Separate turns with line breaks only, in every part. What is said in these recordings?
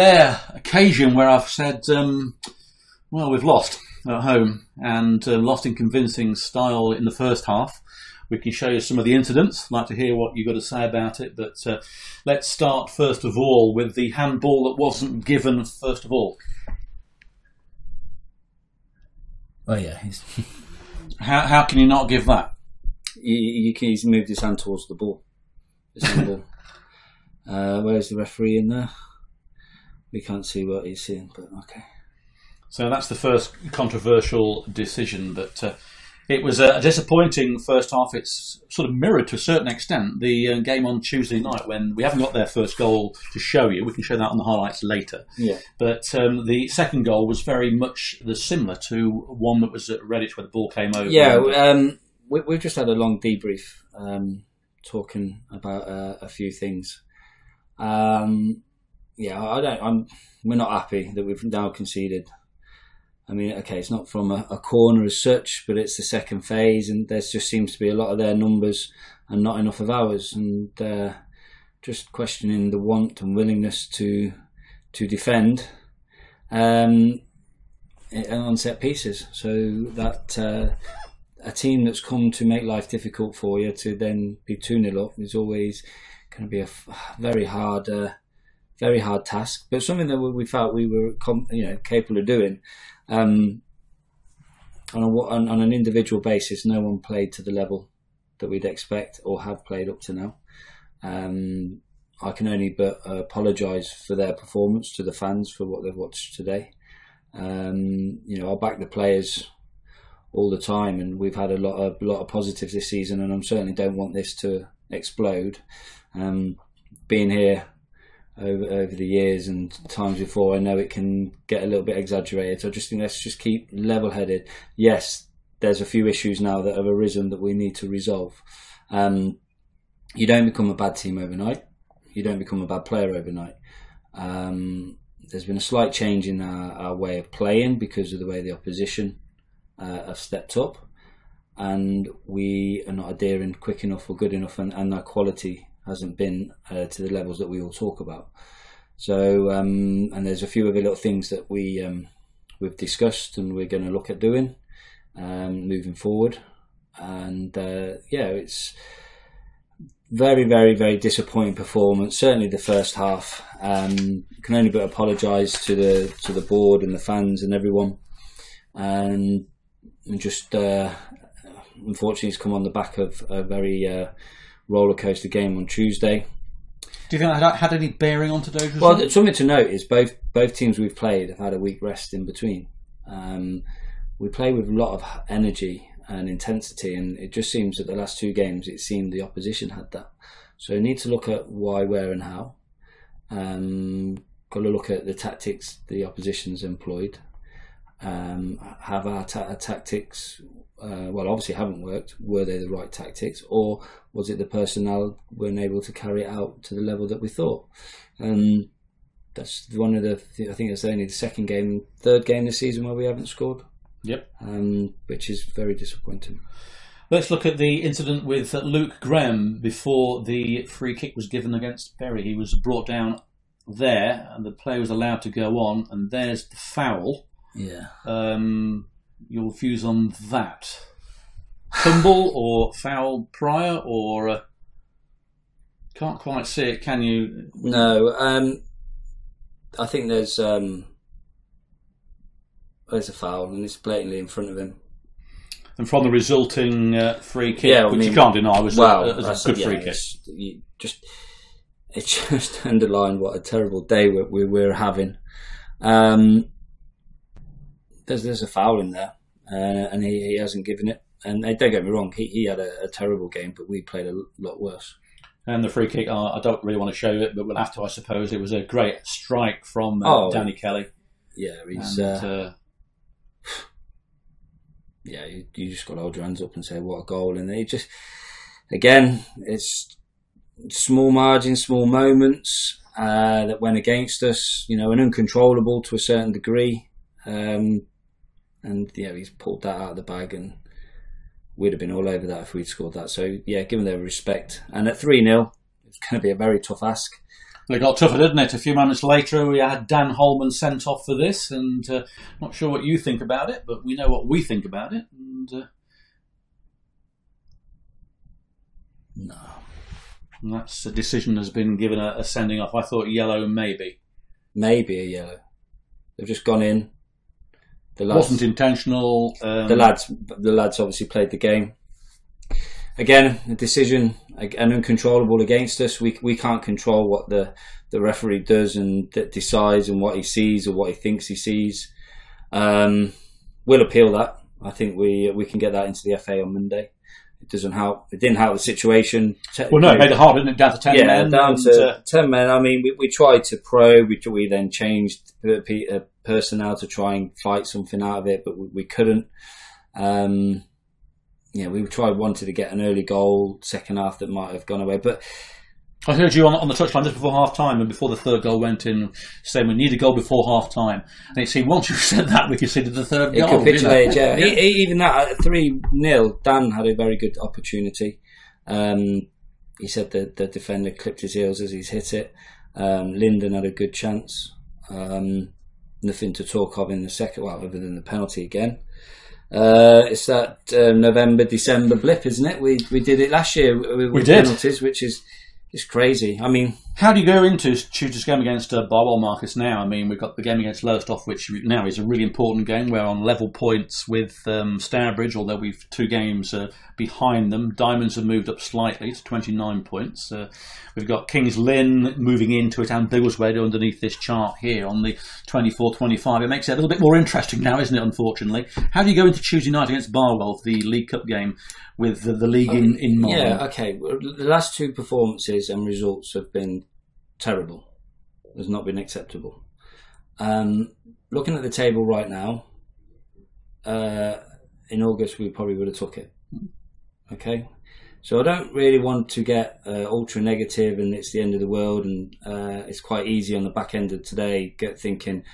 rare occasion where I've said, well, we've lost at home and lost in convincing style in the first half. We can show you some of the incidents. I'd like to hear what you've got to say about it. But let's start, first of all, with the handball that wasn't given, first of all.
Oh, yeah.
How can you not give that?
He's moved his hand towards the ball. His handball. Where's the referee in there? We can't see what he's seeing, but okay.
So that's the first controversial decision, but it was a disappointing first half. It's sort of mirrored to a certain extent the game on Tuesday night when we haven't got their first goal to show you. We can show that on the highlights later.
Yeah.
But the second goal was very much similar to one that was at Redditch where the ball came over.
Yeah, we've just had a long debrief talking about a few things. We're not happy that we've now conceded. I mean, okay, it's not from a corner as such, but it's the second phase, and there just seems to be a lot of their numbers and not enough of ours, and just questioning the want and willingness to defend on set pieces. So that a team that's come to make life difficult for you to then be 2-0 up is always going to be a very hard task, but something that we felt we were capable of doing. On an individual basis, no one played to the level that we'd expect or have played up to now. I can only but apologise for their performance to the fans for what they've watched today. I'll back the players all the time, and we've had a lot of positives this season, and I certainly don't want this to explode. Being here over the years and times before, I know it can get a little bit exaggerated. So I just think let's just keep level-headed. Yes, there's a few issues now that have arisen that we need to resolve. You don't become a bad team overnight. You don't become a bad player overnight. There's been a slight change in our way of playing because of the way the opposition have stepped up, and we are not adhering quick enough or good enough, and our quality hasn't been to the levels that we all talk about. So, and there's a few other little things that we've discussed and we're going to look at doing moving forward. And it's very, very, very disappointing performance. Certainly the first half. Can only but apologise to the board and the fans and everyone. And just unfortunately, it's come on the back of a very roller coaster game on Tuesday.
Do you think that had any bearing on today's result?
Well, something to note is both teams we've played have had a week rest in between. We play with a lot of energy and intensity, and it just seems that the last two games it seemed the opposition had that. So we need to look at why, where and how. Got to look at the tactics the opposition's employed. Have our tactics obviously haven't worked. Were they the right tactics, or was it the personnel weren't able to carry it out to the level that we thought? That's one of I think it's only the third game this season where we haven't scored.
Yep.
Which is very disappointing.
Let's look at the incident with Luke Graham before the free kick was given against Bury. He was brought down there, and the player was allowed to go on, and there's the foul.
Yeah.
Your views on that? Tumble or foul prior, or can't quite see it, can you?
No. I think there's a foul, and it's blatantly in front of him.
And from the resulting free kick, which you can't deny was a good free kick. It
just underlined what a terrible day we were having. There's a foul in there, and he hasn't given it. And don't get me wrong, he had a terrible game, but we played a lot worse.
And the free kick, I don't really want to show it, but we'll have to, I suppose. It was a great strike from Danny Kelly.
Yeah, he's... you just got to hold your hands up and say, what a goal. And it just, again, it's small margins, small moments that went against us, and uncontrollable to a certain degree. He's pulled that out of the bag, and we'd have been all over that if we'd scored that. So, given their respect. And at 3-0, it's going to be a very tough ask.
Well, it got tougher, didn't it? A few moments later, we had Dan Holman sent off for this, and not sure what you think about it, but we know what we think about it. And,
no.
And that's a decision has been given a sending off. I thought yellow, maybe
a yellow. They've just gone in. The lads,
wasn't intentional.
The lads obviously played the game. Again, a decision, an uncontrollable against us. We can't control what the referee does and decides and what he sees or what he thinks he sees. We'll appeal that. I think we can get that into the FA on Monday. It doesn't help. It didn't help the situation.
Well, no, it made it hard, didn't it? Down to 10 men.
Down to 10 men. I mean, we tried to probe. We then changed personnel to try and fight something out of it, but we couldn't. We wanted to get an early goal, second half that might have gone away. But
I heard you on the touchline just before half time and before the third goal went in, saying we need a goal before half time. And it seemed once you said that, we conceded the third goal.
It capitulated, yeah. Even that at 3-0, Dan had a very good opportunity. He said that the defender clipped his heels as he's hit it. Linden had a good chance. Nothing to talk of in the second, other than the penalty again. It's that November, December blip, isn't it? We did it last year with penalties, which is crazy. I mean, how
do you go into Tuesday's game against Barwell Marcus now? I mean, we've got the game against Lowestoft, which now is a really important game. We're on level points with Stourbridge, although we've 2 games behind them. Diamonds have moved up slightly to 29 points. We've got Kings Lynn moving into it and Biggleswade underneath this chart here on the 24-25. It makes it a little bit more interesting now, isn't it, unfortunately? How do you go into Tuesday night against Barwell, the League Cup game, with the league in mind?
Yeah, okay. The last 2 performances and results have been terrible. Has not been acceptable. Looking at the table right now, in August we probably would have took it. Okay, so I don't really want to get ultra negative and it's the end of the world and it's quite easy on the back end of today thinking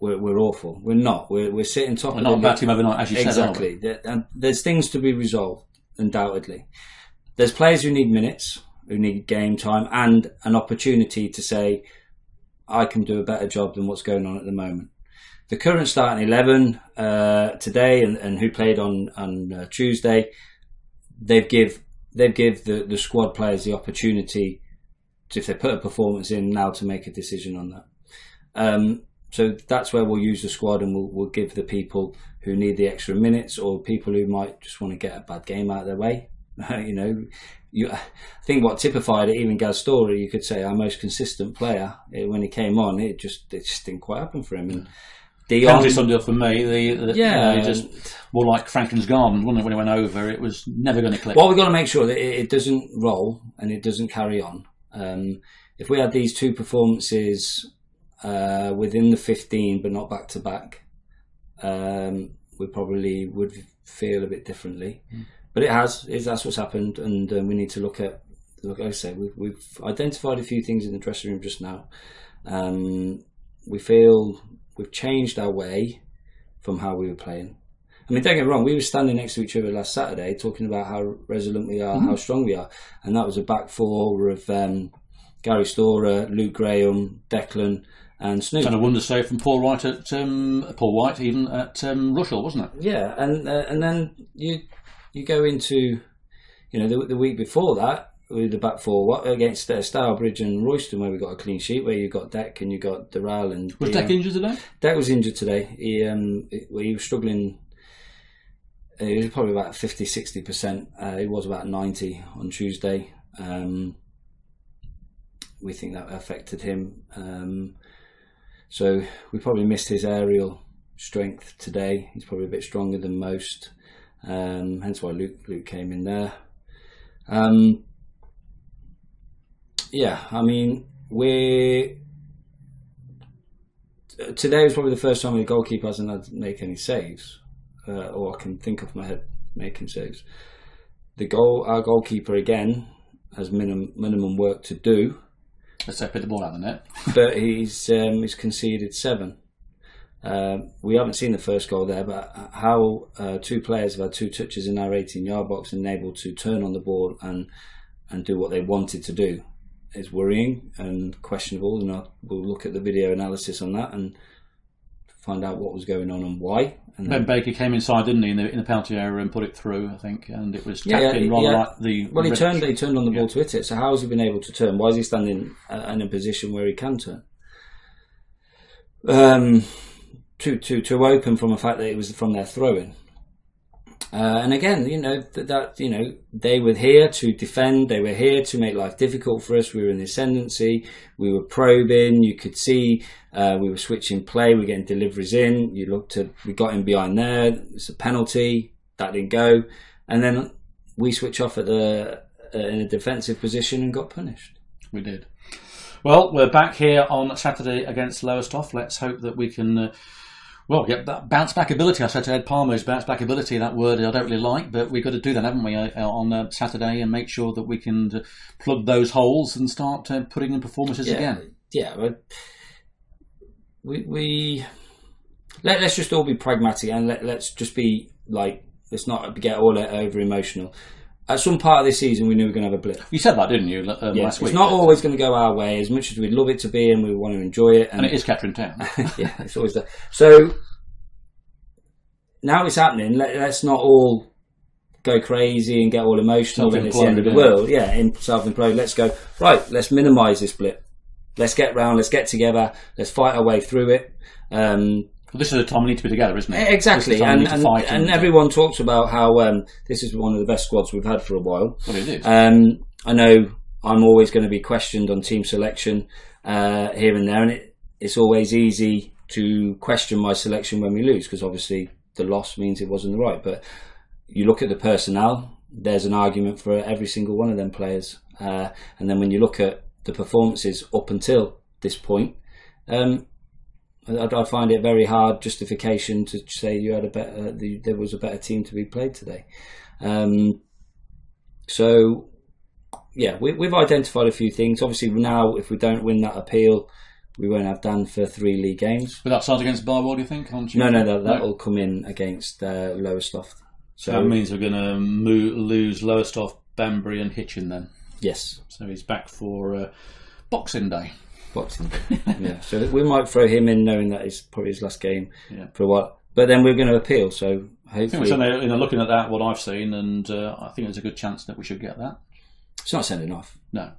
we're awful. We're not. We're sitting top.
We're not a bad team overnight, as you said.
Exactly. And there's things to be resolved, undoubtedly. There's players who need minutes, who need game time, and an opportunity to say, I can do a better job than what's going on at the moment. The current starting 11 today and who played on Tuesday, they give the squad players the opportunity to, if they put a performance in now, to make a decision on that. So that's where we'll use the squad and we'll give the people who need the extra minutes or people who might just want to get a bad game out of their way. I think what typified it, even Gaz's story, you could say our most consistent player when he came on, it just didn't quite happen for him. And
Dion summed it up for me. Just more like Franklin's Garden, wasn't it? When it went over, it was never going to click.
Well, we've got to make sure that it doesn't roll and it doesn't carry on. If we had these 2 performances within the 15, but not back to back, we probably would feel a bit differently. But that's what's happened, and we need to look. Like I say, we've identified a few things in the dressing room just now. We feel we've changed our way from how we were playing. I mean, don't get me wrong, we were standing next to each other last Saturday talking about how resilient we are, how strong we are, and that was a back 4 of Gary Storer, Luke Graham, Declan, and Snoop.
And a wonder save from Paul White at even at Rushall, wasn't it?
Yeah, and then you go into, the week before that with the back 4 against Stourbridge and Royston, where we got a clean sheet, where you got Deck and you got Doral and.
Was Deck injured today?
Deck was injured today. He was struggling. He was probably about 50-60%. He was about 90 on Tuesday. We think that affected him. So we probably missed his aerial strength today. He's probably a bit stronger than most. Hence why Luke came in there. I mean, today was probably the first time the goalkeeper hasn't had to make any saves, or I can think off my head making saves. Our goalkeeper again has minimum work to do.
Let's say put the ball out the net.
But he's conceded 7. We haven't seen the first goal there, but how 2 players have had 2 touches in our 18-yard box and able to turn on the ball and do what they wanted to do. is worrying and questionable, and we'll look at the video analysis on that and find out what was going on and why. And
Ben Baker came inside, didn't he, in the penalty area and put it through, I think, and it was tapped in rather like the.
Well, he turned on the ball to hit it. So how has he been able to turn? Why is he standing in a position where he can turn? To open from the fact that it was from their throw-in. And again, they were here to defend. They were here to make life difficult for us. We were in the ascendancy. We were probing. You could see we were switching play. We were getting deliveries in. We got in behind there. It's a penalty that didn't go, and then we switch off in a defensive position and got punished.
We did. Well, we're back here on Saturday against Lowestoft. Let's hope that we can. Get that bounce back ability. I said to Ed Palmer's bounce back ability, that word I don't really like, but we've got to do that, haven't we, on Saturday, and make sure that we can plug those holes and start putting in performances again.
Yeah, but let's just all be pragmatic, and let's just be let's not get all over emotional. At some part of this season, we knew we were going to have a blip.
You said that, didn't you, last week?
It's not always going to go our way, as much as we'd love it to be and we want to enjoy it.
And it is Kettering Town.
Yeah, it's always there. So, now it's happening. Let's not all go crazy and get all emotional and it's the end of the world. Yeah, in self-implode. Let's go, right, let's minimise this blip. Let's get round, let's get together, let's fight our way through it.
Well, this is a time we need to be together, isn't it?
Exactly, and everyone talks about how this is one of the best squads we've had for a while.
Well, it is.
I know I'm always going to be questioned on team selection here and there, and it's always easy to question my selection when we lose, because obviously the loss means it wasn't the right. But you look at the personnel, there's an argument for every single one of them players. And then when you look at the performances up until this point, I find it very hard justification to say you had there was a better team to be played today. So, yeah, we've identified a few things. Obviously, now if we don't win that appeal, we won't have Dan for 3 league games.
But that starts against Barwell, do you think?
No, that will come in against Lowestoft.
So that means we're going to lose Lowestoft, Banbury, and Hitchin then.
Yes.
So he's back for Boxing Day.
Yeah, so we might throw him in, knowing that it's probably his last game for a while. But then we're going to appeal, so hopefully.
I think looking at that, what I've seen, and I think there's a good chance that we should get that.
It's not sending off.
No.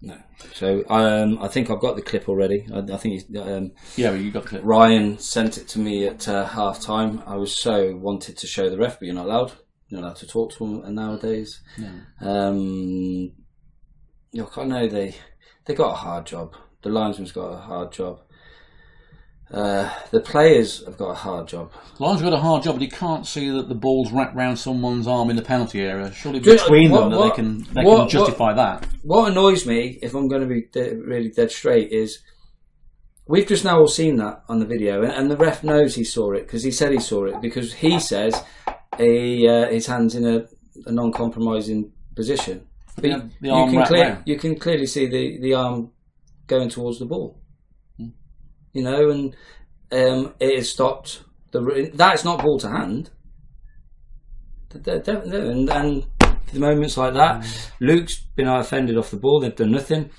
So I think I've got the clip already. I think
you got the clip.
Ryan sent it to me at half time. I was so wanted to show the ref, but you're not allowed. You're not allowed to talk to them nowadays.
No.
Look, I know they got a hard job. The linesman's got a hard job. The players have got a hard job.
The linesman's got a hard job, but he can't see that the ball's wrapped round someone's arm in the penalty area. Surely between them they can justify that.
What annoys me, if I'm going to be really dead straight, is we've just now all seen that on the video, and the ref knows he saw it because he said he saw it, because he says his hand's in a non-compromising position. But you can clearly see the arm going towards the ball, and it has stopped. That's not ball to hand. And the moments like that, Luke's been offended off the ball. They've done nothing.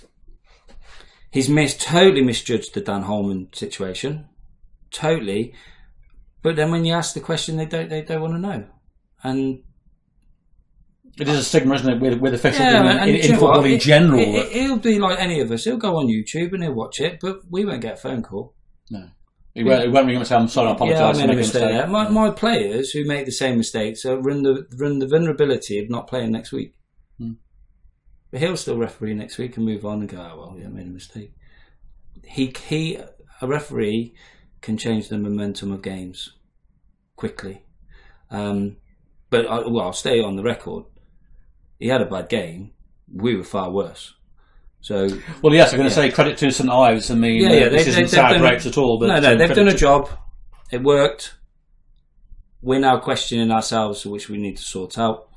He's totally misjudged the Dan Holman situation, totally. But then when you ask the question, they don't want to know, and.
It is a stigma, isn't it, with officials in football in general.
He'll be like any of us. He'll go on YouTube and he'll watch it, but we won't get a phone call.
No. He won't ring and say, I'm sorry, I apologise.
Yeah, I made a mistake there. My players who make the same mistakes run the vulnerability of not playing next week. But he'll still referee next week and move on and go, oh, well, yeah, I made a mistake. A referee can change the momentum of games quickly. But I'll stay on the record. He had a bad game. We were far worse. So,
well, yes, I'm going to say credit to St Ives. I mean, this isn't sour grapes at all. But
no, they've done a job. It worked. We're now questioning ourselves, which we need to sort out.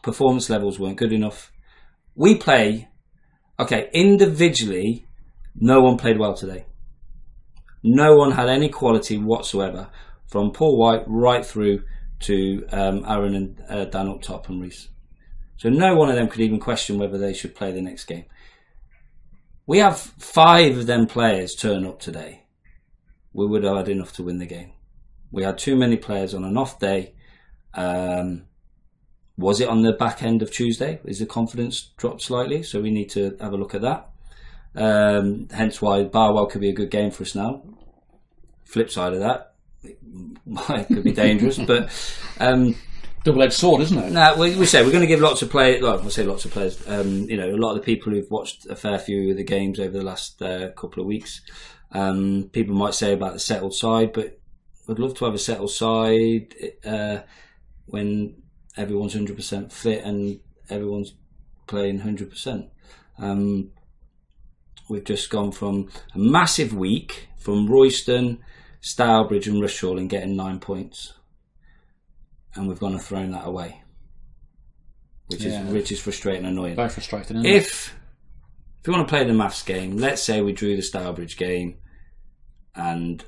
Performance levels weren't good enough. We play, individually, no one played well today. No one had any quality whatsoever, from Paul White right through to Aaron and Dan up top and Reece. So no one of them could even question whether they should play the next game. we have 5 of them players turn up today, we would have had enough to win the game. We had too many players on an off day. Was it on the back end of Tuesday? Is the confidence dropped slightly? So we need to have a look at that. Hence why Barwell could be a good game for us now. Flip side of that, it could be dangerous, but
double-edged sword, isn't it?
No, we say we're going to give lots of players. Well, I say lots of players. A lot of the people who've watched a fair few of the games over the last couple of weeks. People might say about the settled side, but I'd love to have a settled side when everyone's 100% fit and everyone's playing 100%. We've just gone from a massive week from Royston, Stourbridge and Rushall and getting 9 points, and we've gone and thrown that away, which is frustrating and annoying.
Very frustrating, isn't it?
If you want to play the maths game, let's say we drew the Stourbridge game and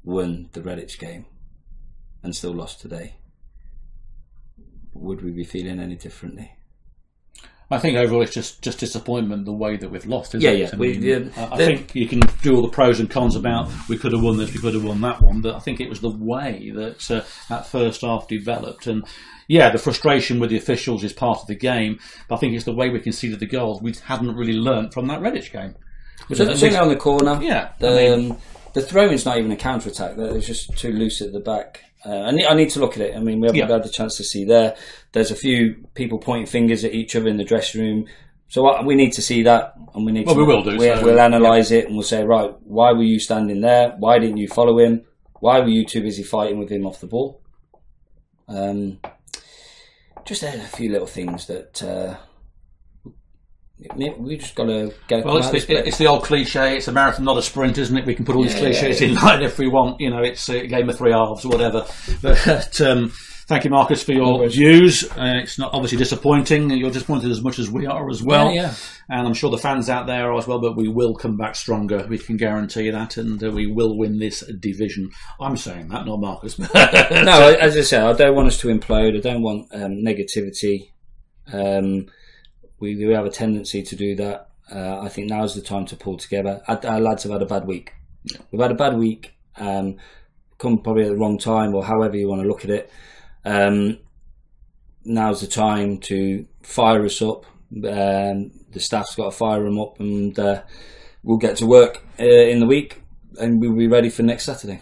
won the Redditch game and still lost today, would we be feeling any differently?
I think overall it's just disappointment the way that we've lost, isn't it? I think you can do all the pros and cons about we could have won this, we could have won that one, but I think it was the way that that first half developed. And the frustration with the officials is part of the game, but I think it's the way we conceded the goals. We hadn't really learnt from that Redditch game.
Certainly on the corner.
Yeah.
The throw-in's not even a counter-attack. It's just too loose at the back. I need to look at it. I mean, we haven't had the chance to see there. There's a few people pointing fingers at each other in the dressing room. So we need to see that, and we need.
Well, we will do.
We'll analyse it, and we'll say, right, why were you standing there? Why didn't you follow him? Why were you too busy fighting with him off the ball? Just a few little things that. We just got to get.
Well, it's the old cliche. It's a marathon, not a sprint, isn't it? We can put all these cliches in line if we want. It's a game of 3 halves or whatever. But thank you, Marcus, for your views. It's not obviously disappointing. You're disappointed as much as we are as well.
Yeah.
And I'm sure the fans out there are as well. But we will come back stronger. We can guarantee that, and we will win this division. I'm saying that, not Marcus.
No, as I said, I don't want us to implode. I don't want negativity. We have a tendency to do that. I think now's the time to pull together. Our lads have had a bad week. Yeah. We've had a bad week. Come probably at the wrong time, or however you want to look at it. Now's the time to fire us up. The staff's got to fire them up, and we'll get to work in the week, and we'll be ready for next Saturday.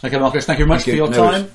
Okay, Marcus, thank you very much for your time.